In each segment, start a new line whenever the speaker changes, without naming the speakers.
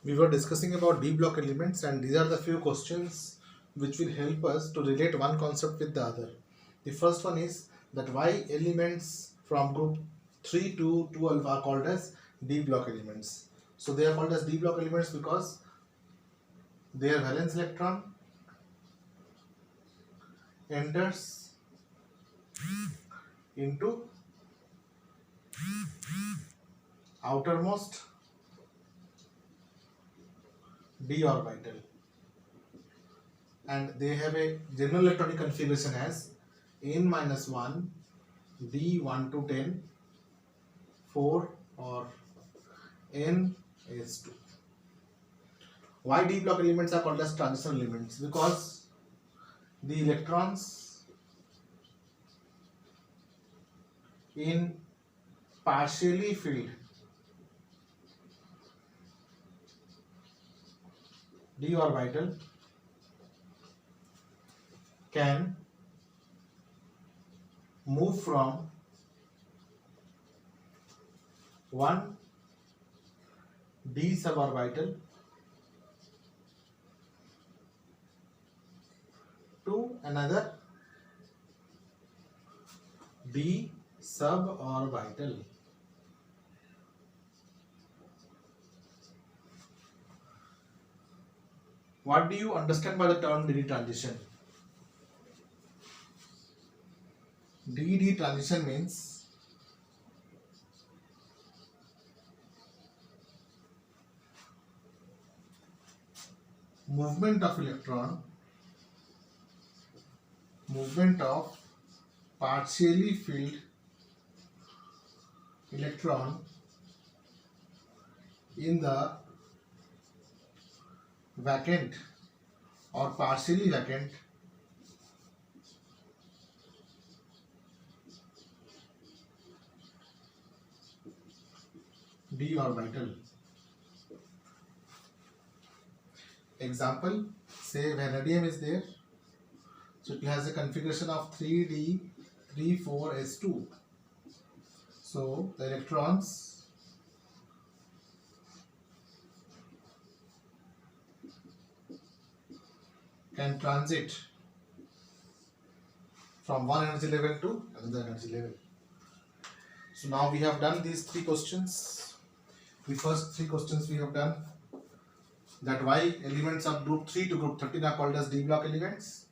We were discussing about d block elements, and these are the few questions which will help us to relate one concept with the other. The first one is that why elements from group 3 to 12 are called as d block elements. So they are called as d block elements because their valence electron enters into outermost d orbital, and they have a general electronic configuration as n minus 1 d 1 to 10 4 or n is 2. Why d block elements are called as transition elements? Because the electrons in partially filled d orbital can move from one d suborbital to another d suborbital. What do you understand by the term dd transition? dd transition means movement of electron, movement of partially filled electron in the vacant or partially vacant d orbital. Example, say vanadium is there, so it has a configuration of 3d 34s2. So the electrons can transit from one energy level to another energy level. So now we have done these three questions. The first three questions we have done, that why elements of group 3 to group 13 are called as d block elements,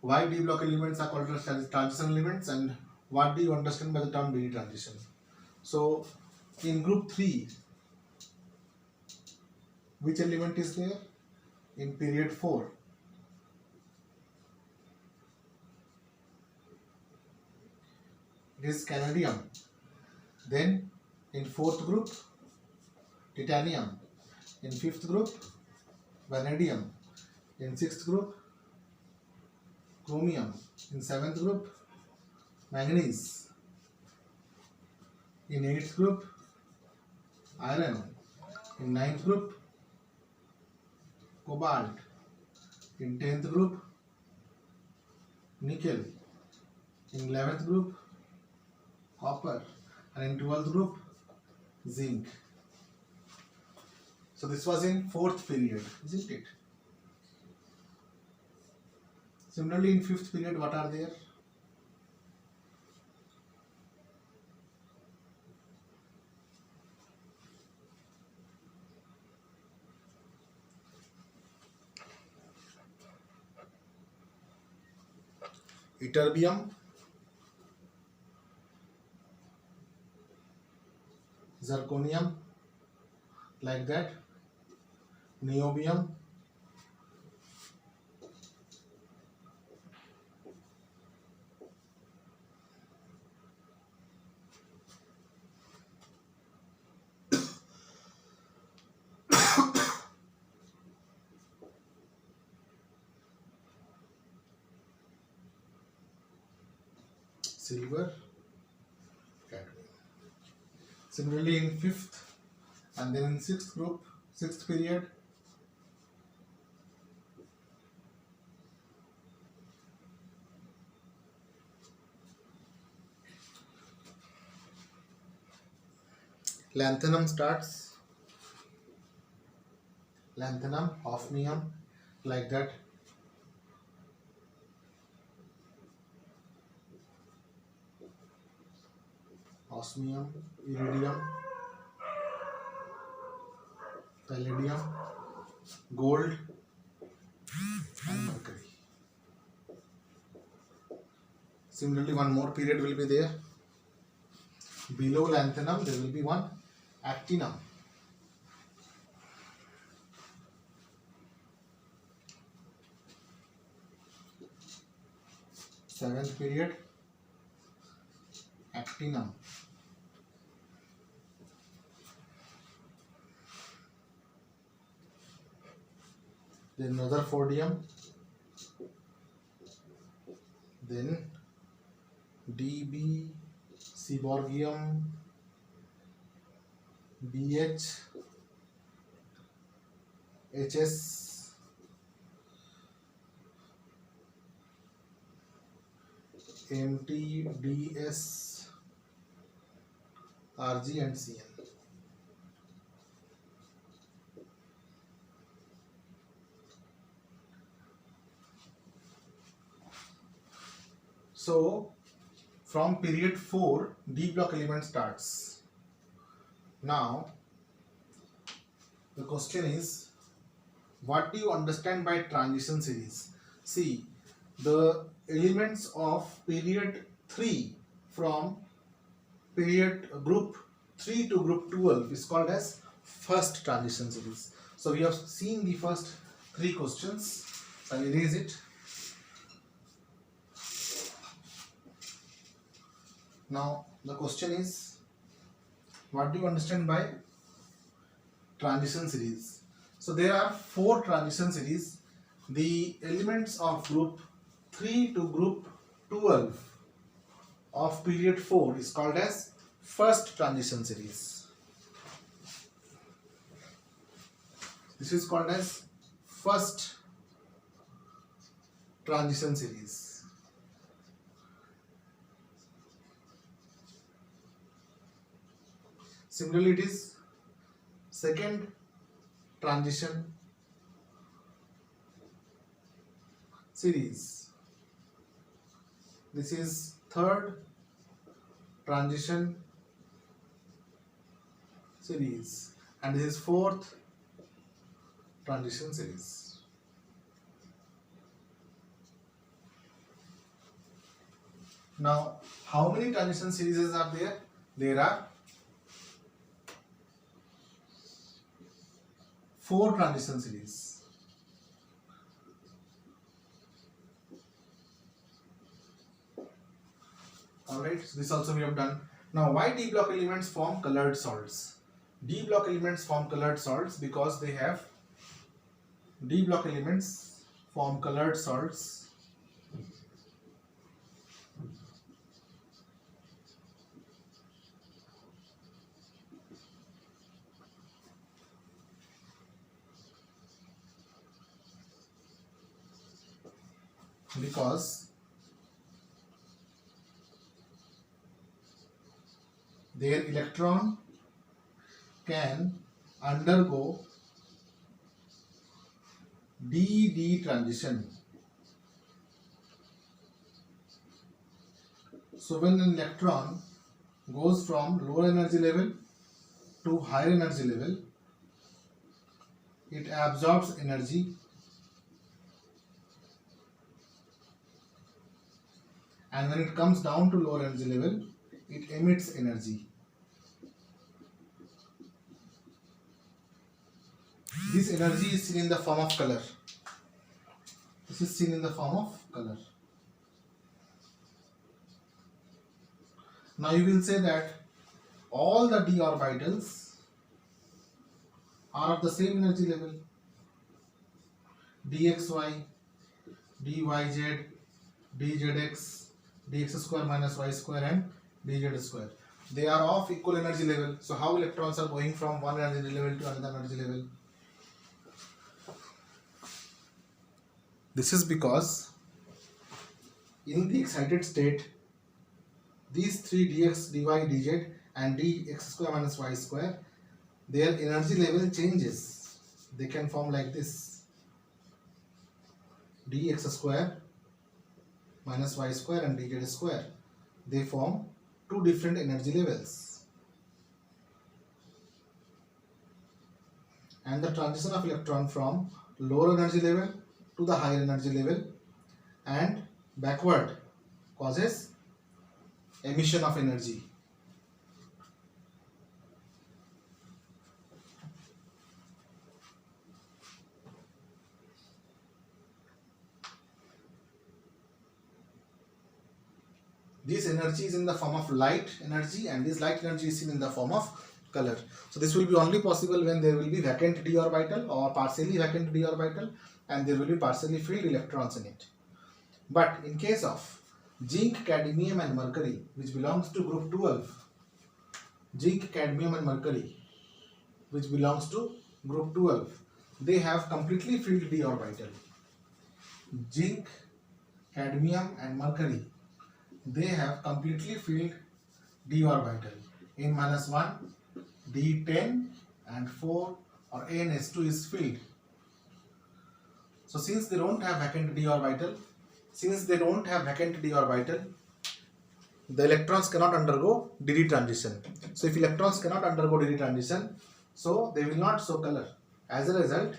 why d block elements are called as transition elements, and what do you understand by the term dd transition. So in group 3, which element is there? In period 4, it is canadium. Then in fourth group, titanium. In fifth group, vanadium. In sixth group, chromium. In seventh group, manganese. In eighth group, iron. In ninth group, cobalt. In 10th group, nickel. In 11th group, copper. And in 12th group, zinc. So this was in fourth period, isn't it? Similarly, in fifth period, what are there? Ytterbium, zirconium, like that, niobium, silver, cadmium. Similarly, in fifth and then in sixth group, sixth period, lanthanum starts, lanthanum, hafnium, like that. Osmium, iridium, palladium, gold, and mercury. Similarly, one more period will be there. Below lanthanum, there will be one actinum. Seventh period, actinum. Then rutherfordium. Then Db, seaborgium, Bh, Hs, Mt, Ds, Rg and Cn. So from period 4, D block element starts. Now the question is, what do you understand by transition series? See, the elements of period 3 from period group 3 to group 12 is called as first transition series. So we have seen the first 3 questions. So I will erase it. Now the question is, what do you understand by transition series? So there are 4 transition series. The elements of group 3 to group 12 of period 4 is called as first transition series. This is called as first transition series. Similarly, it is second transition series. This is third transition series, and this is fourth transition series. Now, how many transition series are there? There are 4 transition series. Alright, so this also we have done. Now, why D block elements form colored salts? D block elements form colored salts because they have D block elements form colored salts because their electron can undergo d-d transition. So when an electron goes from lower energy level to higher energy level, it absorbs energy and when it comes down to lower energy level, it emits energy. This energy is seen in the form of color. This is seen in the form of color. Now you will say that all the d orbitals are of the same energy level. dxy, dyz, dzx, dx square minus y square and dz square. They are of equal energy level. So how electrons are going from one energy level to another energy level? This is because in the excited state, these 3 dx, dy, dz and dx square minus y square, their energy level changes. they can form like this: dx square minus y square and dz square. They form two different energy levels. And the transition of electron from lower energy level to the higher energy level and backward causes emission of energy. This energy is in the form of light energy, and this light energy is seen in the form of color. So this will be only possible when there will be vacant d orbital or partially vacant d orbital, and there will be partially filled electrons in it. But in case of zinc, cadmium and mercury, which belongs to group 12, zinc, cadmium and mercury, which belongs to group 12, they have completely filled d orbital. Zinc, cadmium and mercury, they have completely filled d orbital. N-1, d10 and 4 or ns2 is filled. So since they don't have vacant d orbital, the electrons cannot undergo dd transition. So if electrons cannot undergo dd transition, so they will not show color. As a result,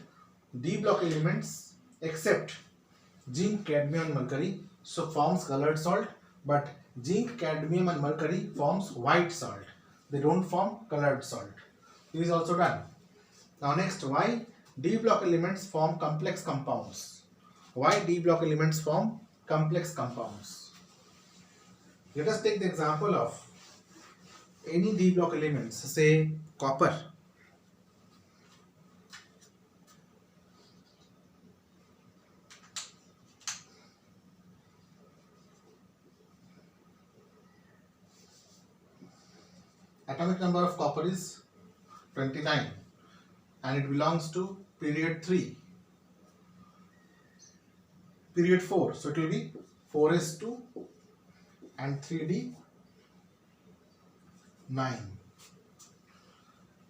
d block elements except zinc, cadmium and mercury so forms colored salt, but zinc, cadmium and mercury forms white salt. They don't form colored salt. This is also done. Now next, why d block elements form complex compounds? Why d block elements form complex compounds? Let us take the example of any d block elements, say copper. Atomic number of copper is 29 and it belongs to period 3. Period 4, so it will be 4s2 and 3d9.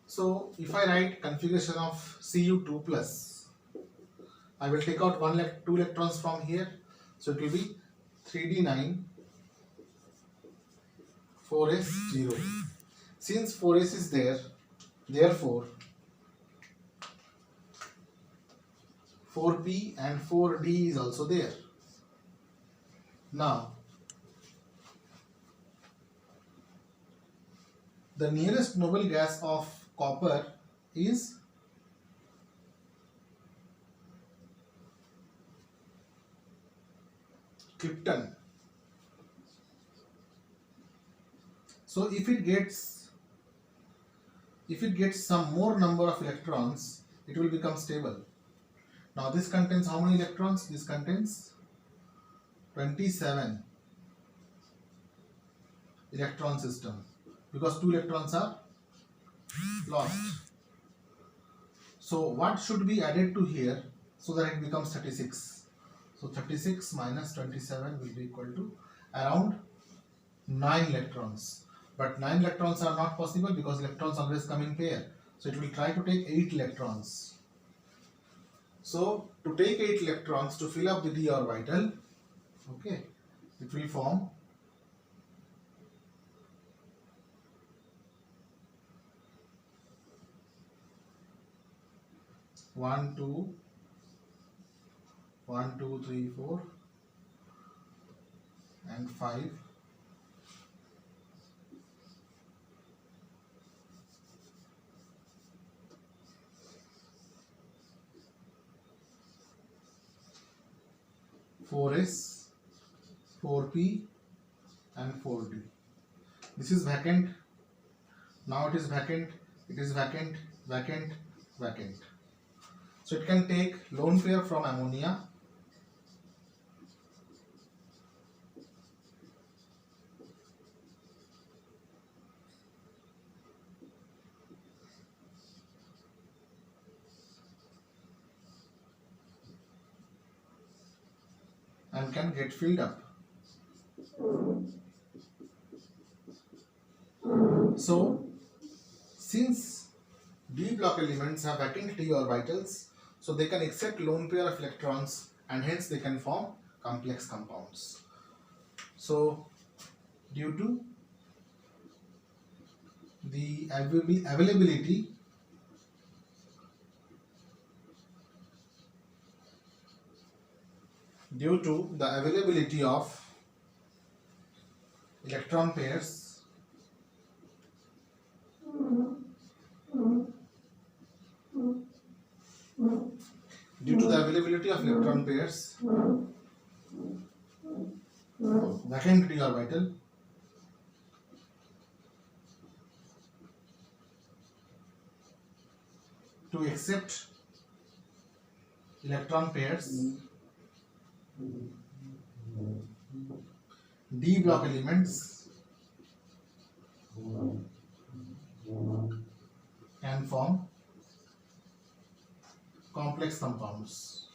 So if I write configuration of Cu2 plus, I will take out 2 electrons from here, so it will be 3d9 4s0. Since 4s is there, therefore 4p and 4d is also there. Now the nearest noble gas of copper is krypton. So if it gets some more number of electrons, it will become stable. Now this contains how many electrons? This contains 27 electron system, because 2 electrons are lost. So what should be added to here so that it becomes 36? So 36 minus 27 will be equal to around 9 electrons. But 9 electrons are not possible because electrons always come in pair. So it will try to take 8 electrons. So to take 8 electrons to fill up the d orbital, okay, it will form 1, 2, 3, 4 and 5. Four S, 4p and 4d. This is vacant. Now it is vacant, vacant. So it can take lone pair from ammonia and can get filled up. So since D block elements have vacant d orbitals, so they can accept lone pair of electrons and hence they can form complex compounds. So due to the availability of electron pairs vacant d orbital, to accept electron pairs, d block elements can form complex compounds.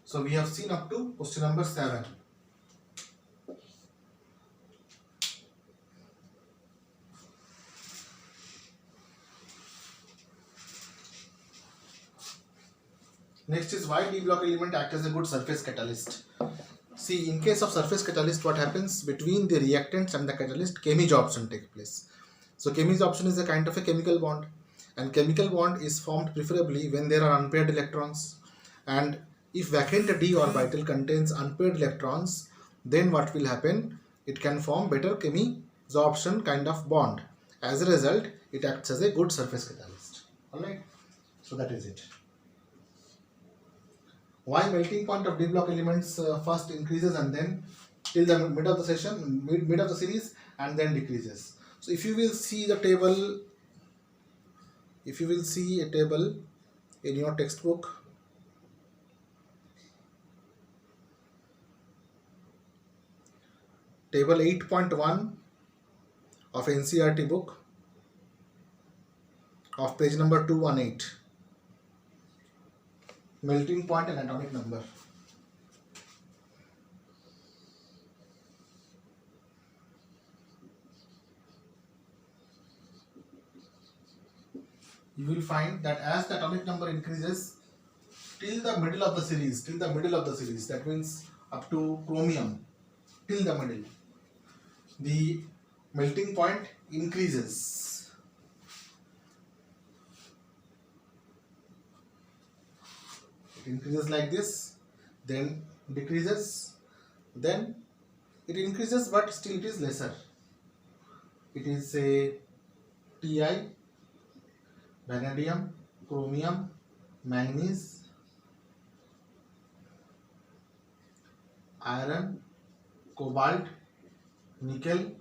So we have seen up to question number 7. Next is why d block element act as a good surface catalyst. See, in case of surface catalyst, what happens between the reactants and the catalyst, chemisorption takes place. So chemisorption is a kind of a chemical bond, and chemical bond is formed preferably when there are unpaired electrons. And if vacant d orbital contains unpaired electrons, then what will happen? It can form better chemisorption kind of bond. As a result, it acts as a good surface catalyst. Alright, so that is it. Why melting point of d block elements first increases and then till the mid of the session, mid of the series, and then decreases. So if you will see the table, if you will see a table in your textbook, table 8.1 of NCERT book of page number 218, melting point and atomic number. You will find that as the atomic number increases till the middle of the series, that means up to chromium, till the middle, the melting point increases. It increases like this, then decreases, then it increases, but still it is lesser. It is say Ti, vanadium, chromium, manganese, iron, cobalt, nickel,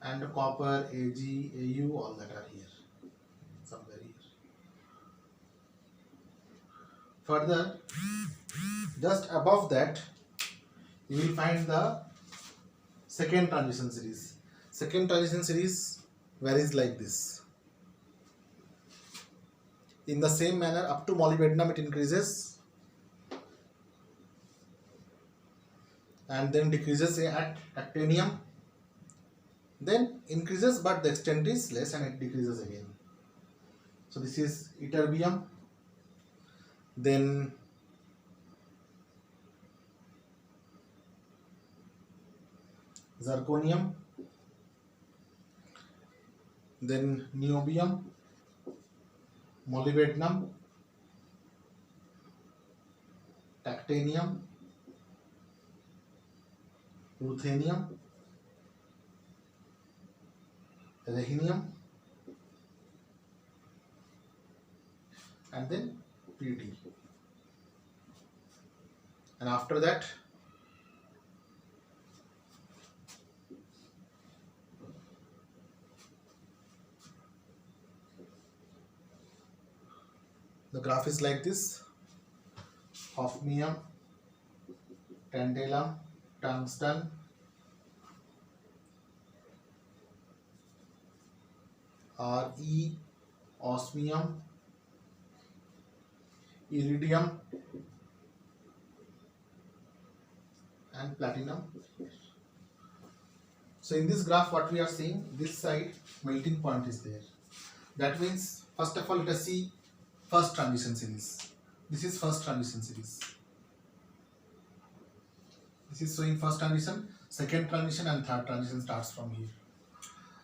and copper, Ag, Au, all that are here, somewhere here. Further, just above that, you will find the second transition series. Second transition series varies like this. In the same manner, up to molybdenum it increases and then decreases at actinium, then increases but the extent is less and it decreases again. So this is ytterbium, then zirconium, then niobium, molybdenum, tactinium, ruthenium, rhenium, and then Pd. And after that, the graph is like this: hafnium, tantalum, tungsten, Re, osmium, iridium and platinum. So in this graph what we are seeing, this side melting point is there. That means first of all let us see first transition series. This is first transition series. This is showing first transition, second transition and third transition starts from here.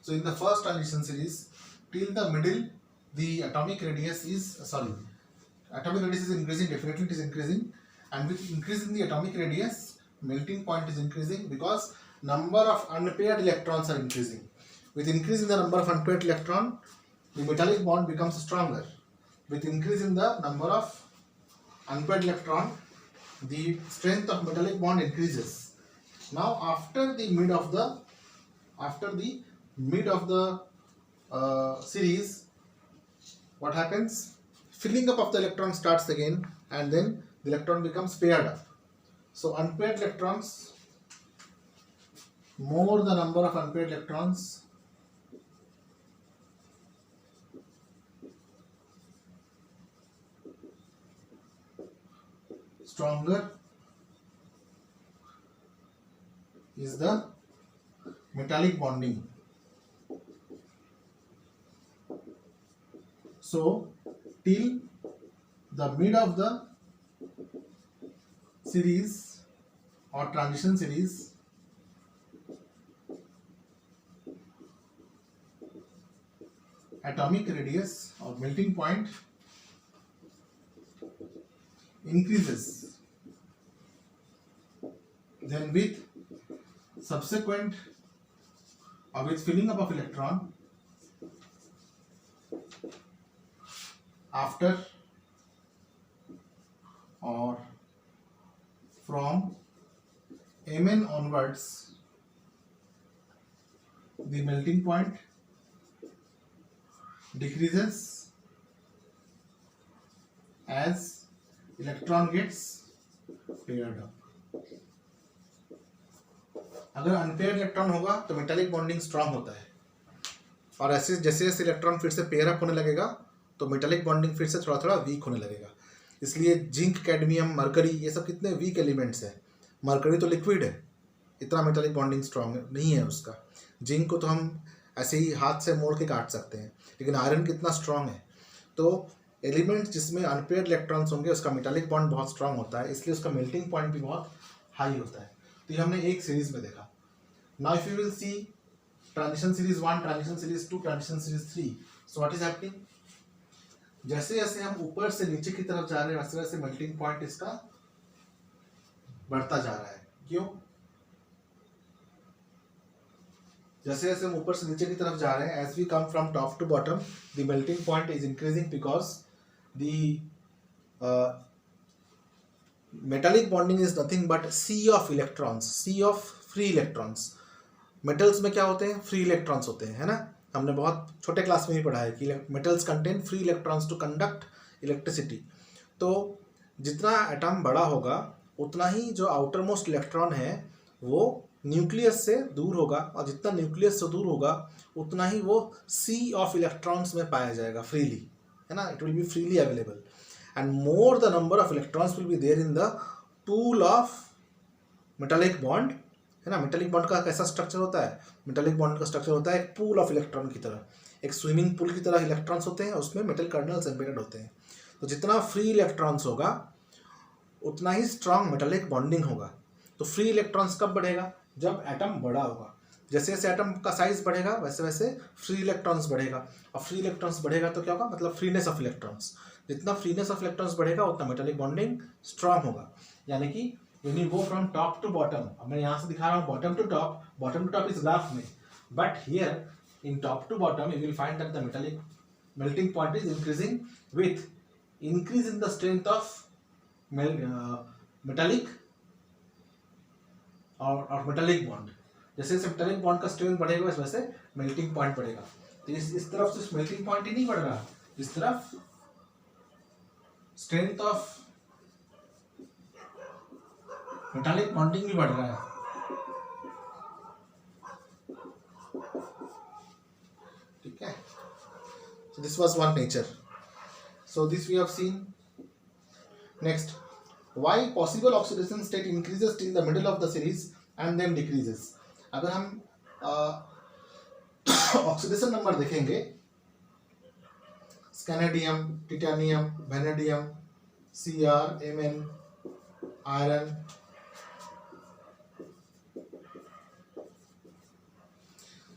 So in the first transition series till the middle the atomic radius is increasing, definitely it is increasing, and with increasing the atomic radius melting point is increasing because number of unpaired electrons are increasing. With increase in the number of unpaired electron the metallic bond becomes stronger. With increase in the number of unpaired electron the strength of metallic bond increases. Now after the mid of the series, what happens? Filling up of the electron starts again, and then the electron becomes paired up. So unpaired electrons, more the number of unpaired electrons, stronger is the metallic bonding. So till the mid of the series or transition series, atomic radius or melting point increases. Then with subsequent or with filling up of electron after or from Mn onwards, the melting point decreases as electron gets paired up. अगर unpaired electron होगा तो metallic bonding strong होता है, और ऐसे जैसे जैसे electron फिर से पेयर अप होने लगेगा तो मेटालिक बॉन्डिंग फिर से थोड़ा थोड़ा वीक होने लगेगा. इसलिए जिंक, कैडमियम, मरकरी ये सब कितने वीक एलिमेंट्स हैं. मरकरी तो लिक्विड है, इतना मेटालिक बॉन्डिंग स्ट्रांग नहीं है उसका. जिंक को तो हम ऐसे ही हाथ से मोड़ के काट सकते हैं, लेकिन आयरन कितना स्ट्रांग है. तो एलिमेंट जिसमें अनपेयर्ड इलेक्ट्रॉन्स होंगे उसका मेटालिक बॉन्ड बहुत स्ट्रांग होता है, इसलिए उसका मेल्टिंग पॉइंट भी बहुत हाई होता है. तो ये हमने एक सीरीज में देखा. Now if you will see transition series 1, transition series 2, transition series 3, so what is happening? जैसे जैसे हम ऊपर से नीचे की तरफ जा रहे हैं वैसे वैसे मेल्टिंग पॉइंट इसका बढ़ता जा रहा है. क्यों? जैसे जैसे हम ऊपर से नीचे की तरफ जा रहे हैं, as we come from top to bottom the melting point is increasing because the metallic bonding is nothing but sea of electrons, sea of free electrons. Metals में क्या होते हैं? फ्री इलेक्ट्रॉन्स होते हैं, है ना. हमने बहुत छोटे क्लास में ही पढ़ा है कि metals contain free electrons to conduct electricity. तो जितना एटम बड़ा होगा उतना ही जो आउटर मोस्ट इलेक्ट्रॉन है वो न्यूक्लियस से दूर होगा, और जितना न्यूक्लियस से दूर होगा उतना ही वो सी ऑफ इलेक्ट्रॉन्स में पाया जाएगा फ्रीली, है ना. It will be freely available, and more the number of electrons will be there in the pool of metallic bond, है ना. मेटालिक बॉन्ड का कैसा स्ट्रक्चर होता है? मेटालिक बॉन्ड का स्ट्रक्चर होता है एक पूल ऑफ इलेक्ट्रॉन की तरह, एक स्विमिंग पूल की तरह इलेक्ट्रॉन्स होते हैं, उसमें मेटल कर्नल्स एम्बेडेड होते हैं. तो जितना फ्री इलेक्ट्रॉन्स होगा उतना ही स्ट्रांग मेटालिक बॉन्डिंग होगा. तो फ्री इलेक्ट्रॉन्स कब बढ़ेगा? जब एटम बड़ा होगा. जैसे जैसे एटम का साइज बढ़ेगा वैसे वैसे फ्री इलेक्ट्रॉन्स बढ़ेगा, और फ्री इलेक्ट्रॉन्स बढ़ेगा तो क्या होगा? मतलब फ्रीनेस ऑफ इलेक्ट्रॉन्स. जितना फ्रीनेस ऑफ इलेक्ट्रॉन्स बढ़ेगा उतना मेटालिक बॉन्डिंग स्ट्रांग होगा. यानी कि when you go from top to bottom, अब मैं यहाँ से दिखा रहा हूँ bottom to top इस ग्राफ में, but here in top to bottom you will find that the melting point is increasing with increase in the strength of metallic और metallic bond. जैसे जैसे metallic bond का स्ट्रेंथ बढ़ेगा वैसे वैसे melting point बढ़ेगा. तो इस तरफ से melting point ही नहीं बढ़ रहा, इस तरफ strength of मेटालिक बॉन्डिंग भी बढ़ रहा है. ठीक है. So this was one nature. So this we have seen Next, why possible oxidation state increases till the middle of the series and then decreases. अगर हम ऑक्सीडेशन नंबर देखेंगे, scandium, titanium, vanadium, Cr, Mn, iron,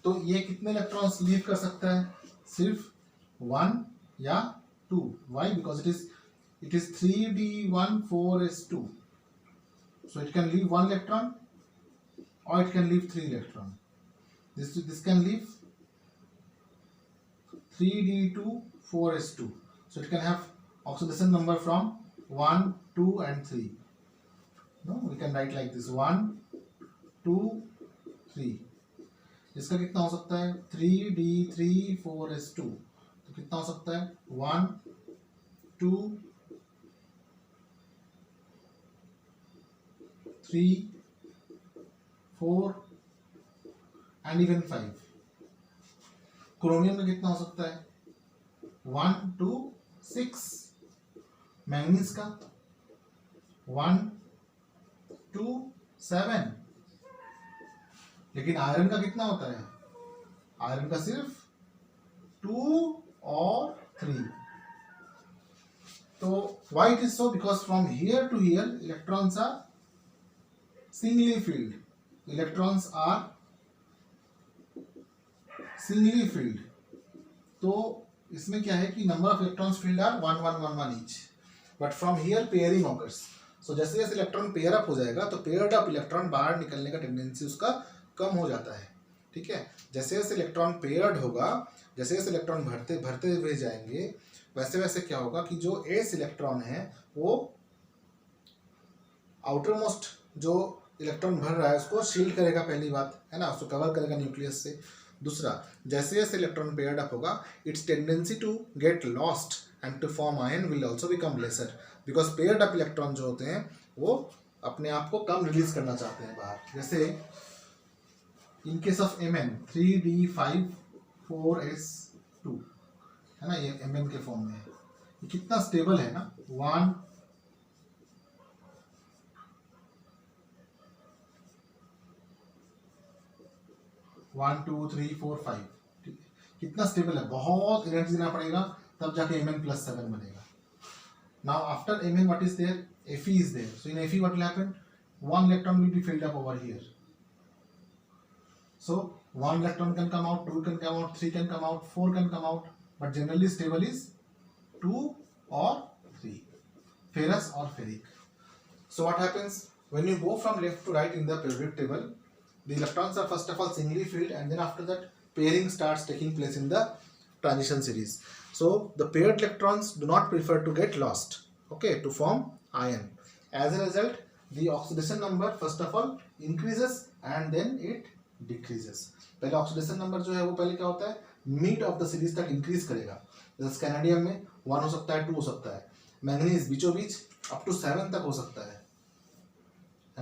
तो ये कितने electrons leave कर सकता है? सिर्फ 1 या 2. Why? Because it is 3d14s2, so it can leave 1 electron or it can leave 3 electron. This can leave 3d24s2, so it can have oxidation number from 1, 2 and 3. No, we can write like this: 1, 2, 3. इसका कितना हो सकता है? 3d34s2, तो कितना हो सकता है? 1, 2, 3, 4 and even 5. क्रोमियम का कितना हो सकता है? 1, 2, 6. मैंगनीज का 1, 2, 7. लेकिन आयरन का कितना होता है? आयरन का सिर्फ 2 और 3. तो why it is so? Because from here to here electrons are singly filled. Electrons are singly filled. तो इसमें क्या है कि number of electrons filled are 1, 1, 1, 1 each. But from here pairing occurs. So जैसे जैसे इलेक्ट्रॉन पेयर अप हो जाएगा तो पेयर्ड अप इलेक्ट्रॉन बाहर निकलने का टेंडेंसी उसका कम हो जाता है. ठीक है, जैसे जैसे इलेक्ट्रॉन पेयर्ड होगा, जैसे जैसे इलेक्ट्रॉन भरते भरते हुए जाएंगे, वैसे वैसे क्या होगा कि जो एस इलेक्ट्रॉन है वो आउटर मोस्ट जो इलेक्ट्रॉन भर रहा है उसको शील्ड करेगा, पहली बात है ना, उसको कवर करेगा न्यूक्लियस से. दूसरा, जैसे जैसे इलेक्ट्रॉन पेयर्ड अप होगा, it's tendency to get lost and to form ion will also become lesser, because paired up electron जो होते हैं वो अपने आप को कम रिलीज करना चाहते हैं बाहर. जैसे इन केस ऑफ Mn 3d54s2 है ना, ये Mn के फॉर्म में है. ये कितना स्टेबल है ना, 1, 1, 2, 3, 4, 5. ठीक है, कितना स्टेबल है. बहुत एनर्जी देना पड़ेगा तब जाके Mn+7 बनेगा. Now after Mn what is there? Fe is there. So in Fe what will happen? 1 electron will be filled up over here. So 1 electron can come out, 2 can come out, 3 can come out, 4 can come out, but generally stable is 2 or 3, ferrous or ferric. So what happens when you go from left to right in the periodic table? The electrons are first of all singly filled, and then after that pairing starts taking place in the transition series. So the paired electrons do not prefer to get lost, okay, to form ion. As a result, the oxidation number first of all increases and then it decreases. पहले oxidation number जो है वो पहले क्या होता है, mid of the series तक increase करेगा. जैसे स्कैनेडियम में 1 हो सकता है, 2 हो सकता है. मैंगनीज बीचों बीच अप टू 7 तक हो सकता है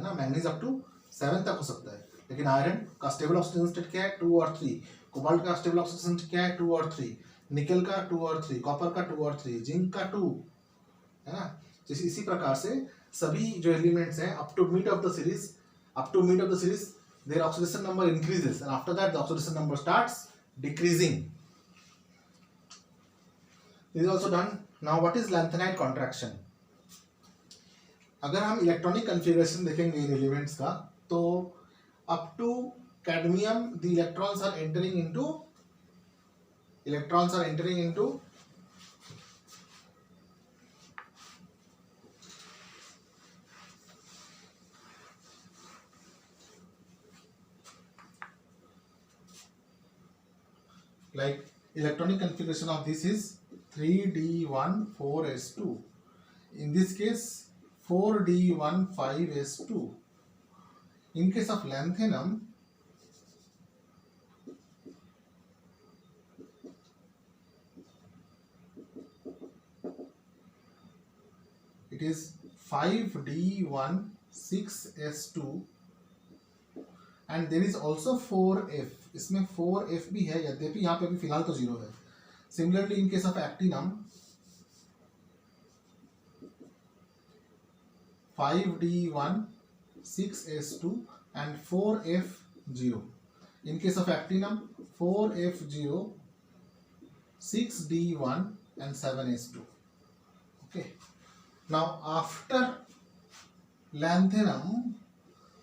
ना, मैंगनीज अप टू 7 तक हो सकता है. लेकिन आयरन का स्टेबल ऑक्सीडेशन स्टेट क्या है? 2 और 3. कोबाल्ट का स्टेबल ऑक्सीडेशन स्टेट क्या है? 2 और 3. निकेल का 2 और 3. कॉपर का 2 और 3. जिंक का 2, है ना. इसी प्रकार से सभी जो एलिमेंट्स हैं up to mid of the series their oxidation number increases, and after that the oxidation number starts decreasing. This is also done. Now what is lanthanide contraction? अगर हम इलेक्ट्रॉनिक कन्फिगरेशन देखेंगे इन एलिमेंट्स का, तो up to cadmium the electrons are entering into like electronic configuration of this is 3d14s2. In this case 4d15s2. In case of lanthanum it is 5d16s2 and there is also 4f. इसमें 4f भी है, यद्यपि यहाँ पे अभी फिलहाल तो 0 है. Similarly in case of actinium 5d1, 6s2 and 4f0. In case of actinum, 4f0, 6d1 and 7s2. Okay. Now after lanthanum,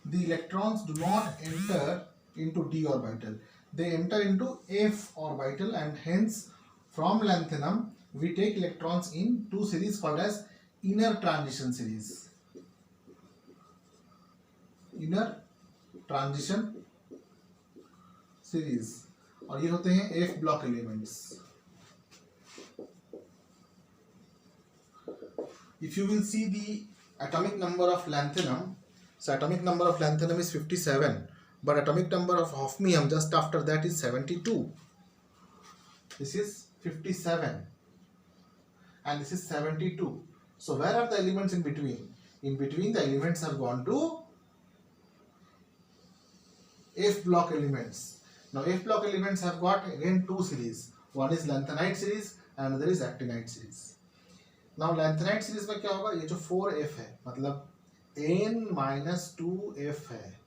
the electrons do not enter into d orbital. They enter into f orbital, and hence from lanthanum we take electrons in two series called as inner transition series. Inner transition series, और ये होते हैं f block elements. If you will see the atomic number of lanthanum, so atomic number of lanthanum is 57, but atomic number of hafnium just after that is 72. This is 57 and this is 72. So where are the elements in between? In between, the elements have gone to F block elements. Now F block elements have got again two series. One is lanthanide series and another is actinide series. Now lanthanide series में क्या होगा? ये जो 4f है, मतलब n-2f है,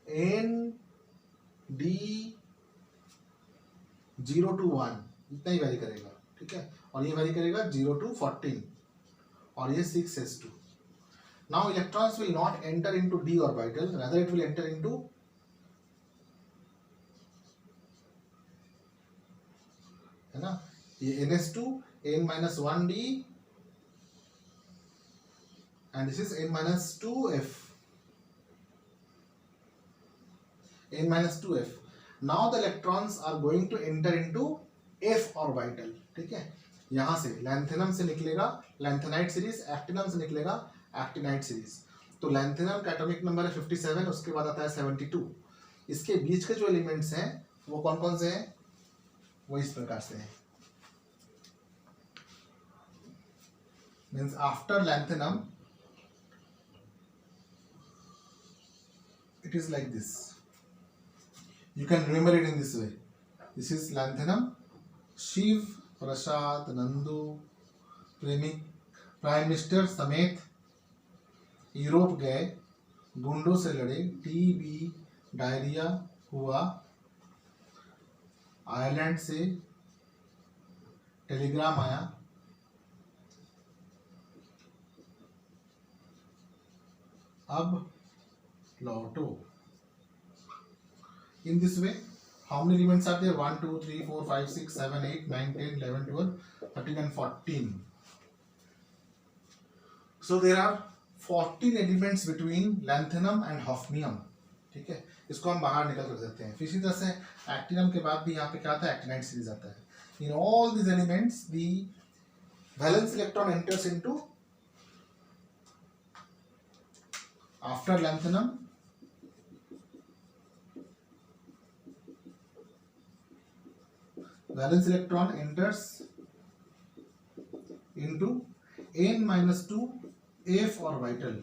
n d 0 to 1 इतना ही vary करेगा, ठीक है, और ये वैरी करेगा 0 to 14 और ये 6s2. Now electrons will not enter into d orbital, rather it will enter into है ना, ये ns2 n-1d and this is n-2f. n-2f. Now the electrons are going to enter into f orbital, ठीक है. यहाँ से lanthanum से निकलेगा lanthanide series, actinum से निकलेगा actinide series. तो lanthanum का atomic number है 57, उसके बाद आता है 72. इसके बीच के जो एलिमेंट्स हैं वो कौन कौन से हैं? वो इस प्रकार से हैं. Means after lanthanum it is like this. You can remember it in this way. This is lanthanum. Shiv, Prasad, Nandu, Premik, prime minister समेत यूरोप गए, गुंडों से लड़े, टीबी डायरिया हुआ, आयरलैंड से टेलीग्राम आया, अब लौटो. In this way, how many elements are there? 1, 2, 3, 4, 5, 6, 7, 8, 9, 10, 11, 12, 13 and 14. So there are 14 elements between lanthanum and hafnium. ठीक है, इसको हम बाहर निकल कर देते हैं. फिर इसी तरह से actinum के बाद भी यहाँ पे क्या आता है? actinide series आता है. In all these elements, the valence electron enters into after lanthanum. Valence electron enters into n-2 f orbital.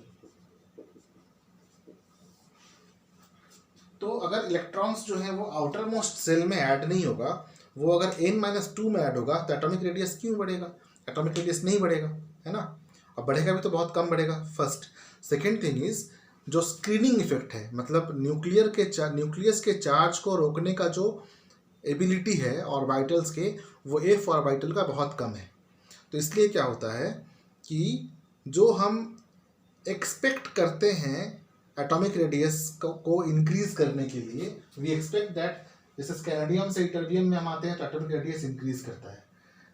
तो अगर इलेक्ट्रॉन्स जो है वो आउटर मोस्ट सेल में ऐड नहीं होगा, वो अगर n-2 में ऐड होगा तो एटॉमिक रेडियस क्यों बढ़ेगा? एटॉमिक रेडियस नहीं बढ़ेगा, है ना, और बढ़ेगा भी तो बहुत कम बढ़ेगा. फर्स्ट. सेकेंड थिंग इज जो स्क्रीनिंग इफेक्ट है, मतलब न्यूक्लियस के चार्ज को रोकने का जो एबिलिटी है ऑर्बिटल्स के, वो एफ ऑर्बिटल का बहुत कम है. तो इसलिए क्या होता है कि जो हम एक्सपेक्ट करते हैं एटॉमिक रेडियस को इंक्रीज करने के लिए, वी एक्सपेक्ट दैट जैसे स्कैंडियम से इटरबियम में हम आते हैं तो एटॉमिक रेडियस इंक्रीज करता है,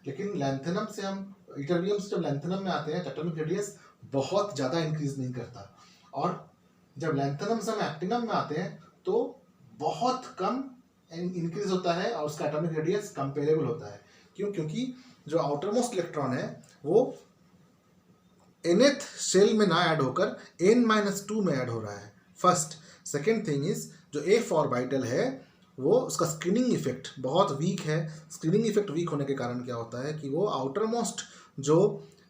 लेकिन लैंथेनम से हम इटरबियम से जब लैंथेनम में आते हैं तो एटॉमिक रेडियस बहुत ज़्यादा इंक्रीज नहीं करता, और जब लैंथेनम से हम एक्टिनम में आते हैं तो बहुत कम इंक्रीज होता है और उसका एटॉमिक रेडियस कंपेरेबल होता है. क्यों? क्योंकि जो आउटर मोस्ट इलेक्ट्रॉन है वो nth शेल में ना ऐड होकर n-2 में ऐड हो रहा है. फर्स्ट. सेकेंड थिंग इज जो एफ ऑर्बिटल है वो उसका स्क्रीनिंग इफेक्ट बहुत वीक है. स्क्रीनिंग इफेक्ट वीक होने के कारण क्या होता है कि वो आउटर मोस्ट जो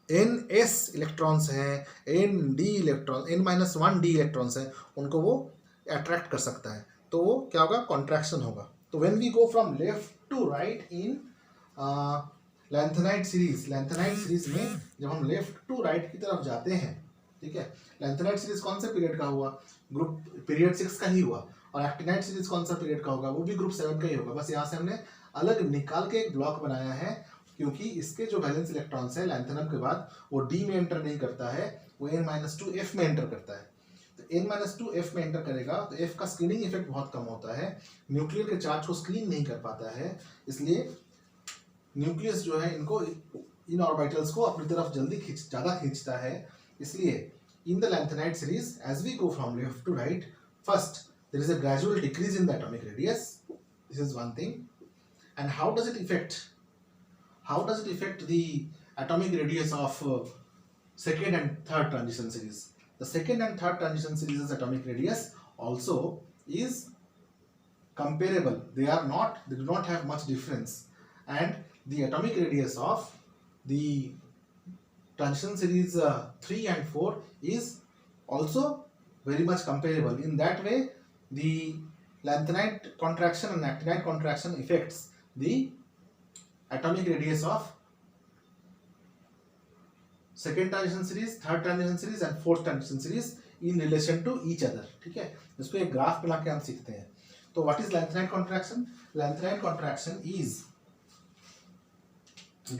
ns इलेक्ट्रॉन्स हैं, nd इलेक्ट्रॉन, n-1d इलेक्ट्रॉन्स हैं, उनको वो अट्रैक्ट कर सकता है. तो वो क्या होगा? कॉन्ट्रैक्शन होगा. तो when we go from left to right in lanthanide series में जब हम लेफ्ट टू राइट की तरफ जाते हैं ठीक है। लैंथेनाइड सीरीज कौन से पीरियड का हुआ, ग्रुप पीरियड 6 का ही हुआ, और एक्टिनाइड सीरीज कौन सा पीरियड का होगा, वो भी ग्रुप 7 का ही होगा। बस यहाँ से हमने अलग निकाल के एक ब्लॉक बनाया है, क्योंकि इसके जो वैलेंस इलेक्ट्रॉन्स है लैंथेनम के बाद वो डी में एंटर नहीं करता है, वो n-2 f में एंटर करता है। तो n-2 f में एंटर करेगा तो f का स्क्रीनिंग इफेक्ट बहुत कम होता है, न्यूक्लियर के चार्ज को स्क्रीन नहीं कर पाता है, इसलिए न्यूक्लियस जो है इनको इन ऑर्बिटल्स को अपनी तरफ ज़्यादा खींचता है। इसलिए in the lanthanide series as we go from left to right, first there is a gradual decrease in the atomic radius. This is one thing. And how does it affect the atomic radius of second and third transition series? The second and third transition series atomic radius also is comparable. They do not have much difference, and the atomic radius of the transition series 3 and 4 is also very much comparable. In that way, the lanthanide contraction and actinide contraction affects the atomic radius of second transition series, third transition series and fourth transition series in relation to each other. ठीक है, इसको एक graph बना के हम सीखते हैं। तो what is lanthanide contraction? Lanthanide contraction is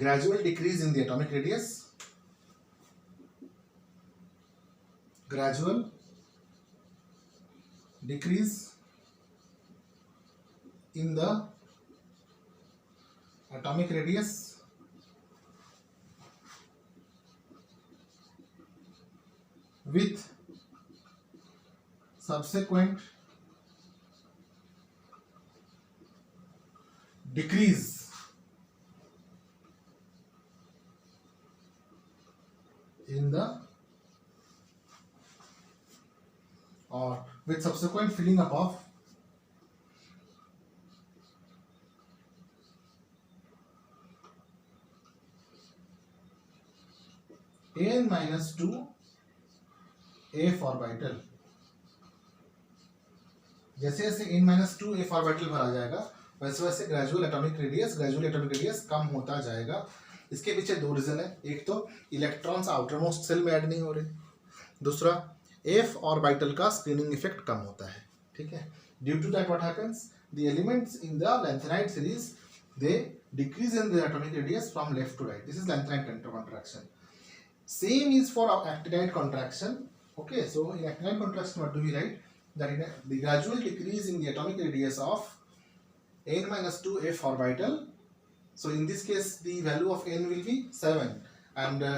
gradual decrease in the atomic radius, gradual decrease in the atomic radius with subsequent decrease in the or with subsequent filling up of n-2 f orbital। जैसे जैसे n-2 f orbital भरा जाएगा वैसे वैसे gradually atomic radius कम होता जाएगा। इसके पीछे दो रीजन है, एक तो इलेक्ट्रॉन्स आउटर मोस्ट सेल में ऐड नहीं हो रहे, दूसरा f ऑर्बिटल का स्क्रीनिंग इफेक्ट कम होता है। ठीक है, due to that what happens, the elements in the lanthanide series they decrease in the atomic radius from left to right. This is lanthanide contraction. Same is for actinide contraction. Okay, so in actinide contraction what do we write? That in the gradual decrease in the atomic radius of n-2 f orbital. So in this case the value of n will be 7 and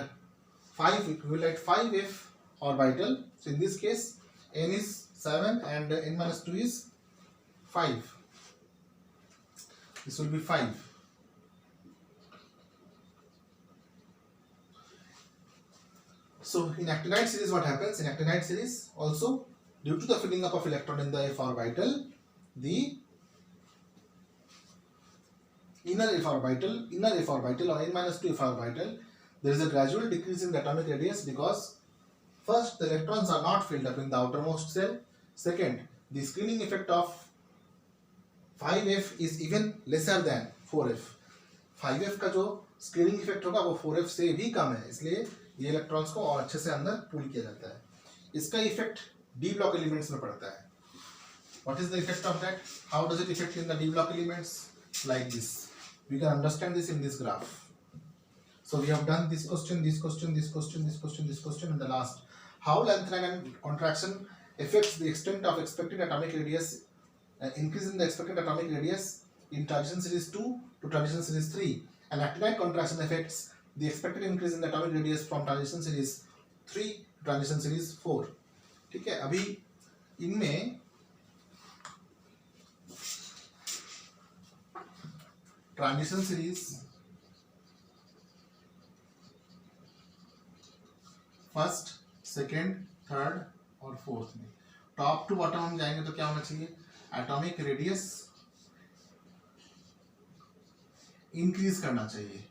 5, we will write 5f orbital. So in this case n is 7 and n-2 is 5. This will be 5. So in actinide series what happens? In actinide series also, due to the filling up of electron in the f orbital, the inner f orbital or n-2 f orbital, there is a gradual decrease in the atomic radius because first the electrons are not filled up in the outermost shell. Second, the screening effect of 5f is even lesser than 4f. 5f का जो screening effect होगा वो 4f से भी कम है, इसलिए ये electrons को और अच्छे से अंदर पूल किया जाता है। इसका इफेक्ट डी ब्लॉक एलिमेंट्स में पड़ता है। What is the effect of that? How does it effect in the d block elements? Like this, we can understand this in this graph. So we have done this question, this question, this question, this question, this question and the last, how lanthanide contraction affects the extent of expected atomic radius, increase in the expected atomic radius in transition series 2 to transition series 3, and actinide contraction affects the expected increase in the atomic radius from transition series 3 to transition series 4. ठीक है, अभी इनमें transition series first, second, third और fourth में top to bottom हम जाएंगे तो क्या होना चाहिए? एटॉमिक रेडियस इंक्रीज करना चाहिए।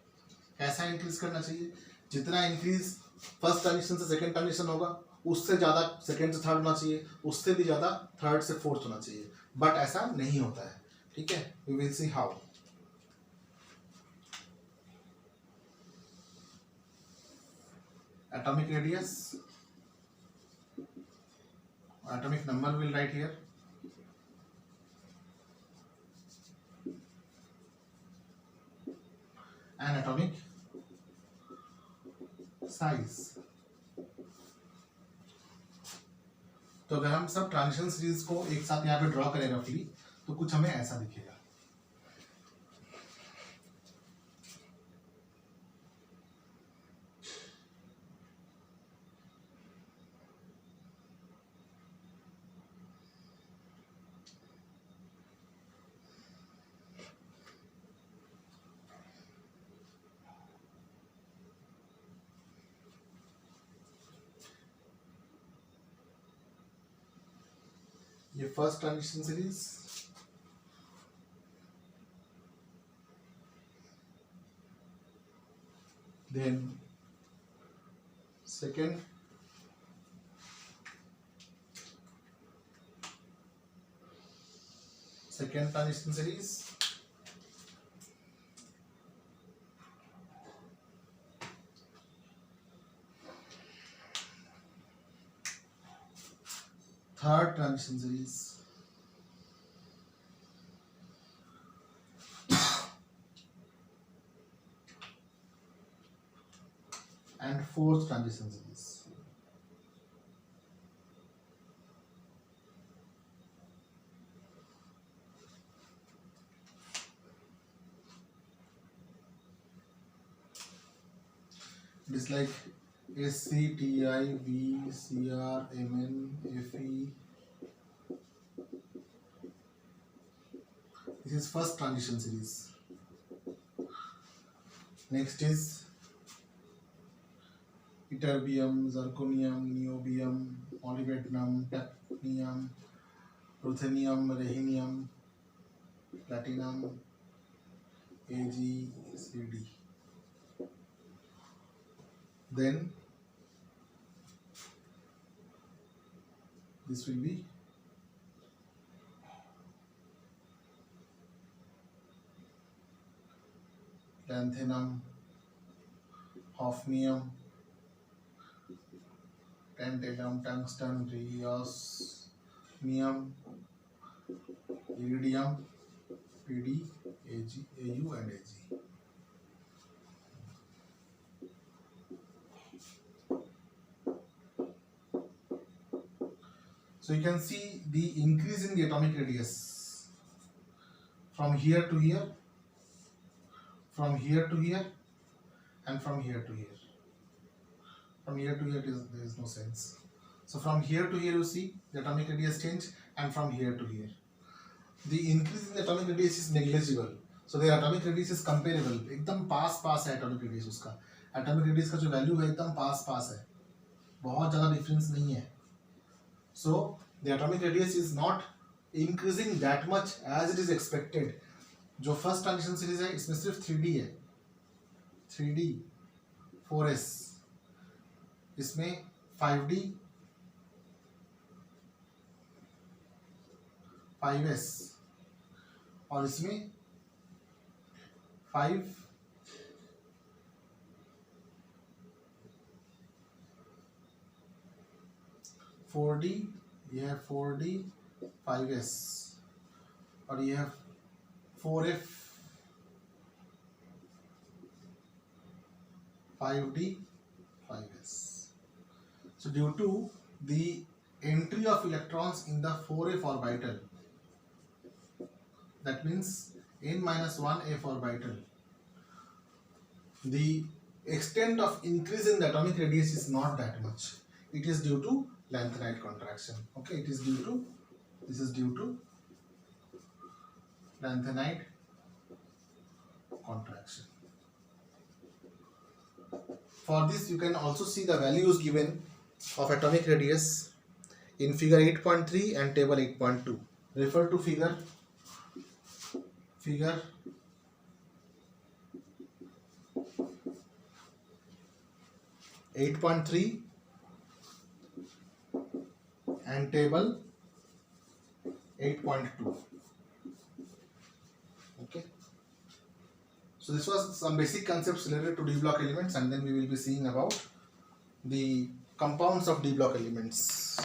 कैसा इंक्रीज करना चाहिए? जितना इंक्रीज फर्स्ट ट्रांजिशन से सेकंड ट्रांजिशन होगा उससे ज़्यादा सेकंड से थर्ड होना चाहिए, उससे भी ज़्यादा थर्ड से फोर्थ होना चाहिए, बट ऐसा नहीं होता है। ठीक है, we will see how. Atomic radius atomic number we will write here. And atomic size. तो अगर हम सब ट्रांजिशन सीरीज को एक साथ यहाँ पे ड्रॉ करें रफली तो कुछ हमें ऐसा दिखेगा. ये first transition series, then second, transition series, third transition series, and fourth transition series. It is like SC, TI, V, CR, MN, FE. This is first transition series. Next is ytterbium, zirconium, niobium, molybdenum, technetium, ruthenium, rhenium, platinum, Ag, Cd. Then this will be lanthanum, hafnium, tantalum, tungsten, rhenium, iridium, Pd, Ag, Au and Ag. So you can see the increase in the atomic radius from here to here, from here to here, and from here to here. From here to here there is no sense. So from here to here you see the atomic radius change, and from here to here. The increase in the atomic radius is negligible. So the atomic radius is comparable. एकदम पास है atomic radius उसका. Atomic radius का जो value है एकदम पास है. बहुत ज़्यादा difference नहीं है. So the atomic radius is not increasing that much as it is expected. जो first transition series है इसमें सिर्फ 3D है, 3D, 4s, इसमें 5D, 5s, और इसमें 5, 4D, ये है 4D, 5s, और ये है 4f, 5D, 5s. So due to the entry of electrons in the 4f orbital, that means n-1f orbital, the extent of increase in the atomic radius is not that much. It is due to lanthanide contraction. Okay, it is due to, this is due to lanthanide contraction. For this you can also see the values given of atomic radius in figure 8.3 and table 8.2. Refer to figure 8.3 and table 8.2. Okay. So this was some basic concepts related to D block elements, and then we will be seeing about the compounds of D block elements.